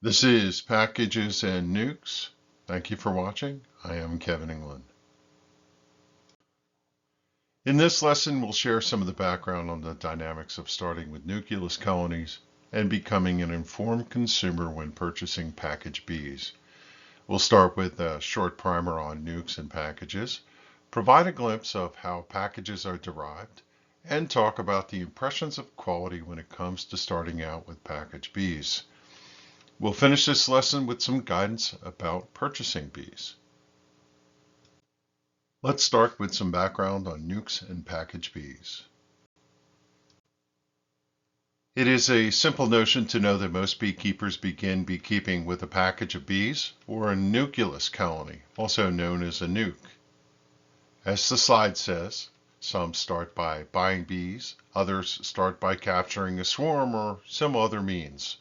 This is Packages and Nukes. Thank you for watching. I am Kevin England. In this lesson, we'll share some of the background on the dynamics of starting with nucleus colonies and becoming an informed consumer when purchasing package bees. We'll start with a short primer on nukes and packages, provide a glimpse of how packages are derived, and talk about the impressions of quality when it comes to starting out with package bees. We'll finish this lesson with some guidance about purchasing bees. Let's start with some background on nukes and package bees. It is a simple notion to know that most beekeepers begin beekeeping with a package of bees or a nucleus colony, also known as a nuke. As the slide says, some start by buying bees, others start by capturing a swarm or some other means.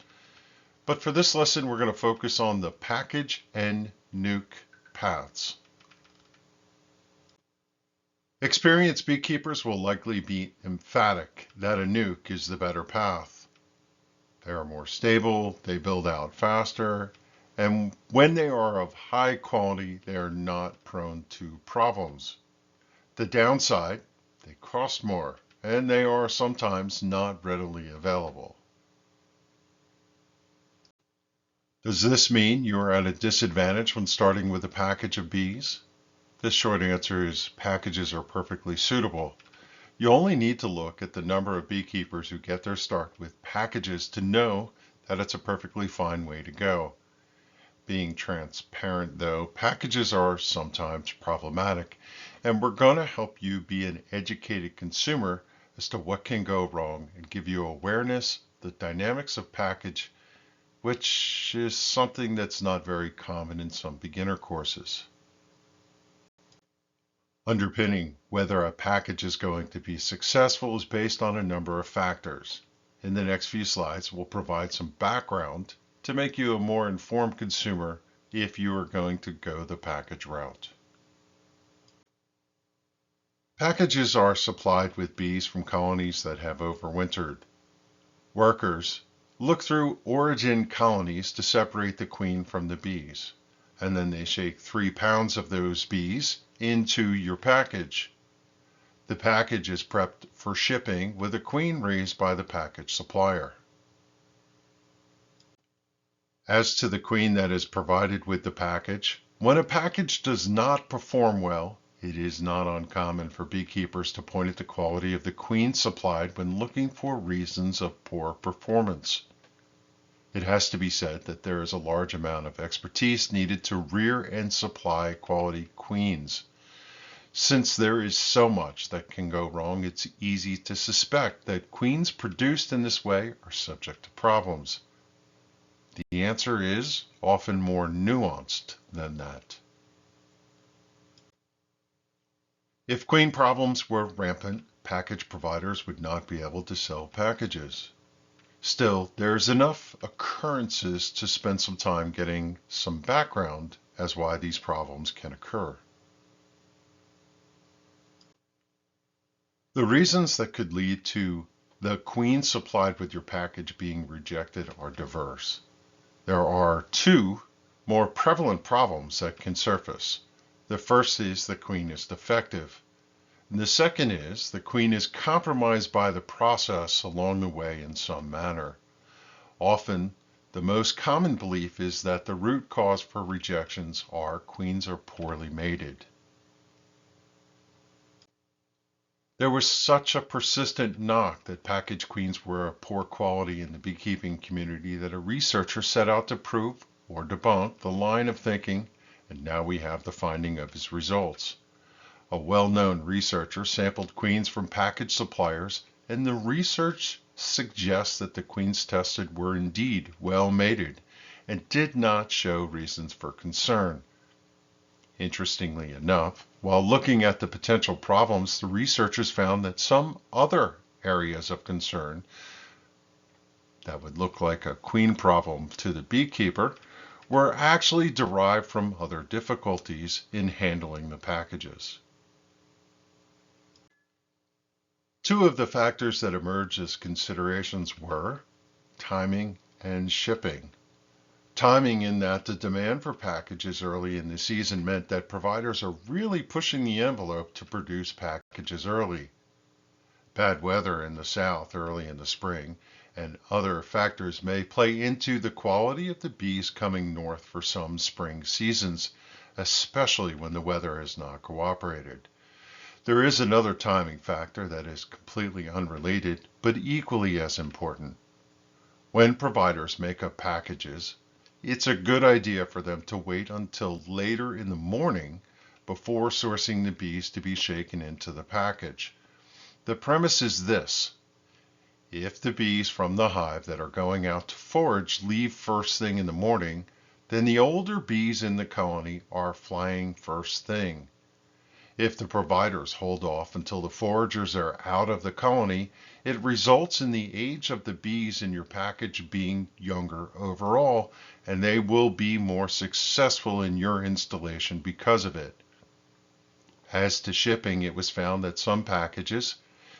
But for this lesson, we're going to focus on the package and nuke paths. Experienced beekeepers will likely be emphatic that a nuke is the better path. They are more stable, they build out faster, and when they are of high quality, they are not prone to problems. The downside, they cost more, and they are sometimes not readily available. Does this mean you are at a disadvantage when starting with a package of bees? The short answer is packages are perfectly suitable. You only need to look at the number of beekeepers who get their start with packages to know that it's a perfectly fine way to go. Being transparent though, packages are sometimes problematic, and we're going to help you be an educated consumer as to what can go wrong and give you awareness, the dynamics of package, which is something that's not very common in some beginner courses. Underpinning whether a package is going to be successful is based on a number of factors. In the next few slides, we'll provide some background to make you a more informed consumer if you are going to go the package route. Packages are supplied with bees from colonies that have overwintered. Workers look through origin colonies to separate the queen from the bees, and then they shake 3 pounds of those bees into your package. The package is prepped for shipping with a queen raised by the package supplier. As to the queen that is provided with the package, when a package does not perform well, it is not uncommon for beekeepers to point at the quality of the queen supplied when looking for reasons of poor performance. It has to be said that there is a large amount of expertise needed to rear and supply quality queens. Since there is so much that can go wrong, it's easy to suspect that queens produced in this way are subject to problems. The answer is often more nuanced than that. If queen problems were rampant, package providers would not be able to sell packages. Still, there's enough occurrences to spend some time getting some background as why these problems can occur. The reasons that could lead to the queen supplied with your package being rejected are diverse. There are 2 more prevalent problems that can surface. The first is the queen is defective. And the second is the queen is compromised by the process along the way in some manner. Often, the most common belief is that the root cause for rejections are queens are poorly mated. There was such a persistent knock that package queens were of poor quality in the beekeeping community that a researcher set out to prove or debunk the line of thinking, and now we have the finding of his results. A well-known researcher sampled queens from package suppliers, and the research suggests that the queens tested were indeed well mated and did not show reasons for concern. Interestingly enough, while looking at the potential problems, the researchers found that some other areas of concern that would look like a queen problem to the beekeeper were actually derived from other difficulties in handling the packages. 2 of the factors that emerged as considerations were timing and shipping. Timing in that the demand for packages early in the season meant that providers are really pushing the envelope to produce packages early. Bad weather in the south early in the spring and other factors may play into the quality of the bees coming north for some spring seasons, especially when the weather has not cooperated. There is another timing factor that is completely unrelated, but equally as important. When providers make up packages, it's a good idea for them to wait until later in the morning before sourcing the bees to be shaken into the package. The premise is this: if the bees from the hive that are going out to forage leave first thing in the morning, then the older bees in the colony are flying first thing. If the providers hold off until the foragers are out of the colony, it results in the age of the bees in your package being younger overall, and they will be more successful in your installation because of it. As to shipping, it was found that some packages,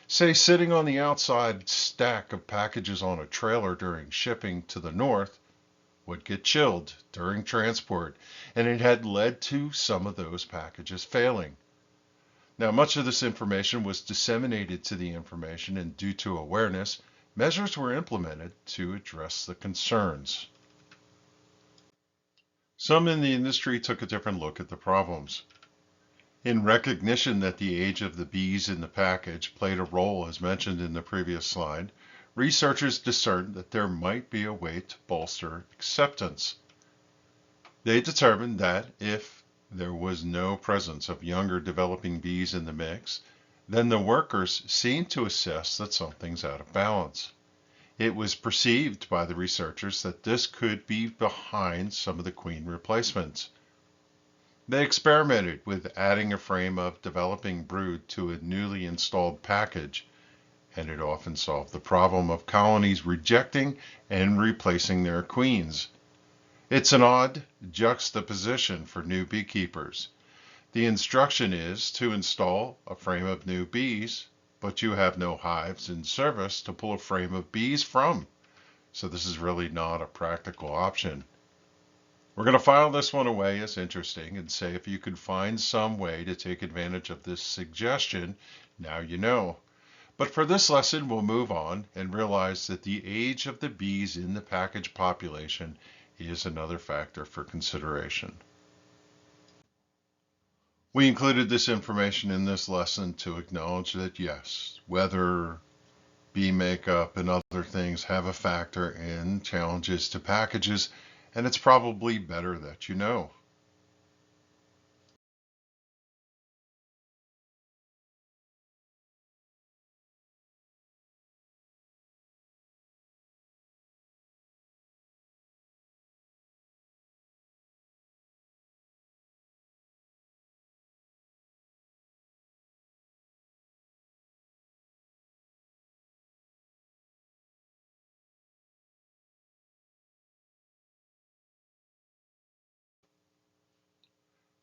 say sitting on the outside stack of packages on a trailer during shipping to the north, would get chilled during transport, and it had led to some of those packages failing. Now, much of this information was disseminated to the information, and due to awareness, measures were implemented to address the concerns. Some in the industry took a different look at the problems. In recognition that the age of the bees in the package played a role as mentioned in the previous slide, researchers discerned that there might be a way to bolster acceptance. They determined that if there was no presence of younger developing bees in the mix, then the workers seemed to assess that something's out of balance. It was perceived by the researchers that this could be behind some of the queen replacements. They experimented with adding a frame of developing brood to a newly installed package, and it often solved the problem of colonies rejecting and replacing their queens. It's an odd juxtaposition for new beekeepers. The instruction is to install a frame of new bees, but you have no hives in service to pull a frame of bees from. So this is really not a practical option. We're going to file this one away as interesting and say if you could find some way to take advantage of this suggestion, now you know. But for this lesson, we'll move on and realize that the age of the bees in the package population is another factor for consideration. We included this information in this lesson to acknowledge that yes, weather, bee makeup, and other things have a factor in challenges to packages, and it's probably better that you know.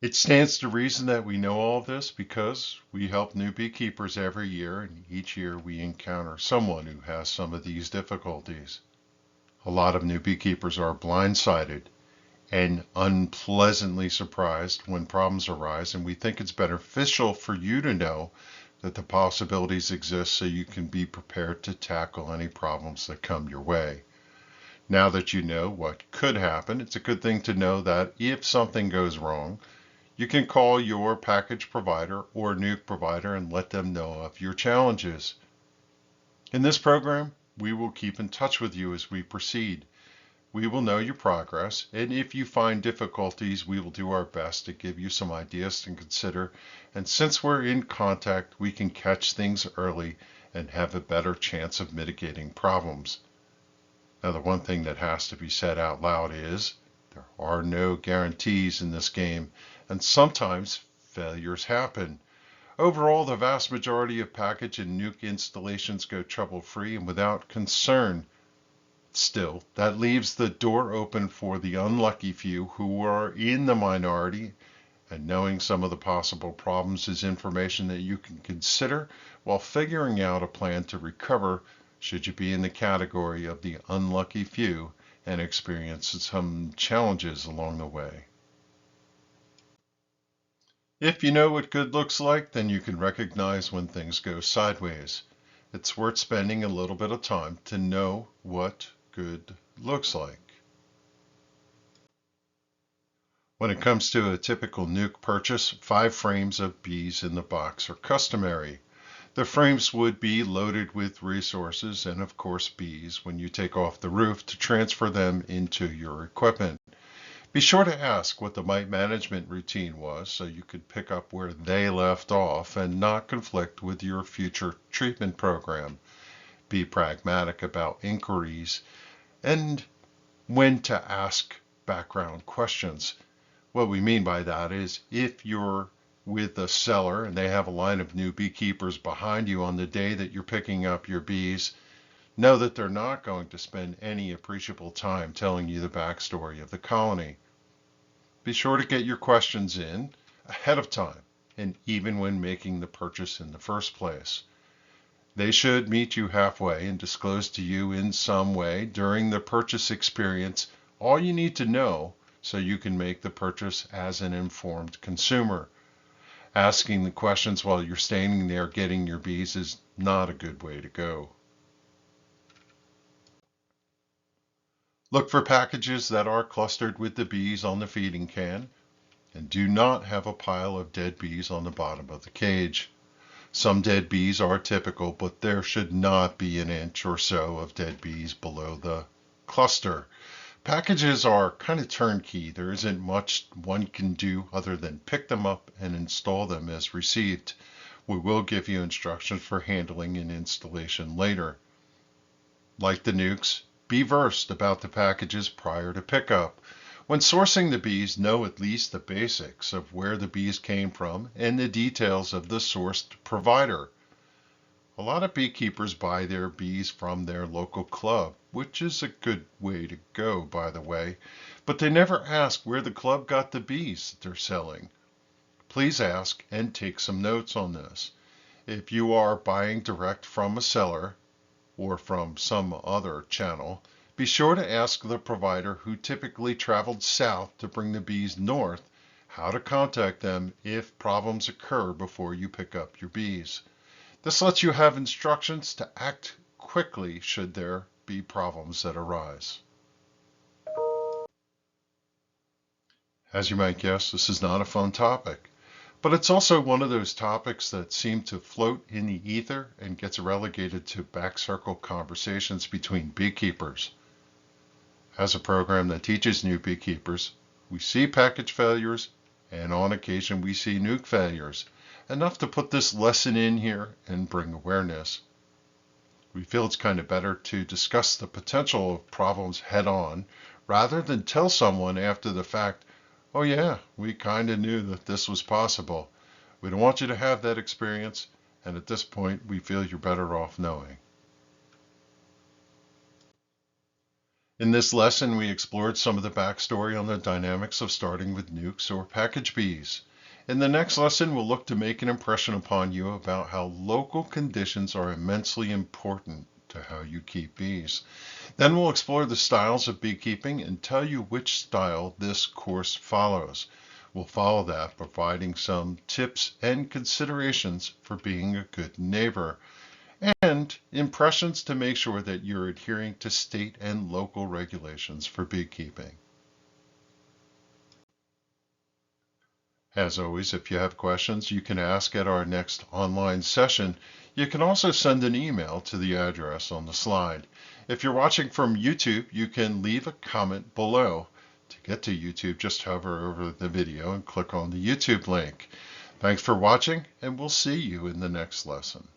It stands to reason that we know all this because we help new beekeepers every year, and each year we encounter someone who has some of these difficulties. A lot of new beekeepers are blindsided and unpleasantly surprised when problems arise, and we think it's beneficial for you to know that the possibilities exist so you can be prepared to tackle any problems that come your way. Now that you know what could happen, it's a good thing to know that if something goes wrong, you can call your package provider or nuke provider and let them know of your challenges. In this program, we will keep in touch with you as we proceed. We will know your progress, and if you find difficulties, we will do our best to give you some ideas to consider. And since we're in contact, we can catch things early and have a better chance of mitigating problems. Now, the one thing that has to be said out loud is there are no guarantees in this game, and sometimes failures happen. Overall, the vast majority of package and nuke installations go trouble-free and without concern. Still, that leaves the door open for the unlucky few who are in the minority, and knowing some of the possible problems is information that you can consider while figuring out a plan to recover should you be in the category of the unlucky few and experience some challenges along the way. If you know what good looks like, then you can recognize when things go sideways. It's worth spending a little bit of time to know what good looks like. When it comes to a typical nuke purchase, 5 frames of bees in the box are customary. The frames would be loaded with resources and of course bees when you take off the roof to transfer them into your equipment. Be sure to ask what the mite management routine was so you could pick up where they left off and not conflict with your future treatment program. Be pragmatic about inquiries and when to ask background questions. What we mean by that is if you're with a seller and they have a line of new beekeepers behind you on the day that you're picking up your bees, know that they're not going to spend any appreciable time telling you the backstory of the colony. Be sure to get your questions in ahead of time and even when making the purchase in the first place. They should meet you halfway and disclose to you in some way during the purchase experience all you need to know so you can make the purchase as an informed consumer. Asking the questions while you're standing there getting your bees is not a good way to go. Look for packages that are clustered with the bees on the feeding can and do not have a pile of dead bees on the bottom of the cage. Some dead bees are typical, but there should not be an inch or so of dead bees below the cluster. Packages are kind of turnkey. There isn't much one can do other than pick them up and install them as received. We will give you instructions for handling and installation later. Like the Nucs, be versed about the packages prior to pickup. When sourcing the bees, know at least the basics of where the bees came from and the details of the sourced provider. A lot of beekeepers buy their bees from their local club, which is a good way to go, by the way, but they never ask where the club got the bees that they're selling. Please ask and take some notes on this. If you are buying direct from a seller or from some other channel, be sure to ask the provider who typically traveled south to bring the bees north how to contact them if problems occur before you pick up your bees. This lets you have instructions to act quickly should there be problems that arise. As you might guess, this is not a fun topic, but it's also one of those topics that seem to float in the ether and gets relegated to back circle conversations between beekeepers. As a program that teaches new beekeepers, we see package failures and on occasion we see nuke failures, enough to put this lesson in here and bring awareness. We feel it's kind of better to discuss the potential of problems head on rather than tell someone after the fact, oh yeah, we kind of knew that this was possible. We don't want you to have that experience, and at this point we feel you're better off knowing. In this lesson, we explored some of the backstory on the dynamics of starting with nucs or package bees. In the next lesson, we'll look to make an impression upon you about how local conditions are immensely important to how you keep bees. Then we'll explore the styles of beekeeping and tell you which style this course follows. We'll follow that, providing some tips and considerations for being a good neighbor, and impressions to make sure that you're adhering to state and local regulations for beekeeping. As always, if you have questions, you can ask at our next online session. You can also send an email to the address on the slide. If you're watching from YouTube, you can leave a comment below. To get to YouTube, just hover over the video and click on the YouTube link. Thanks for watching, and we'll see you in the next lesson.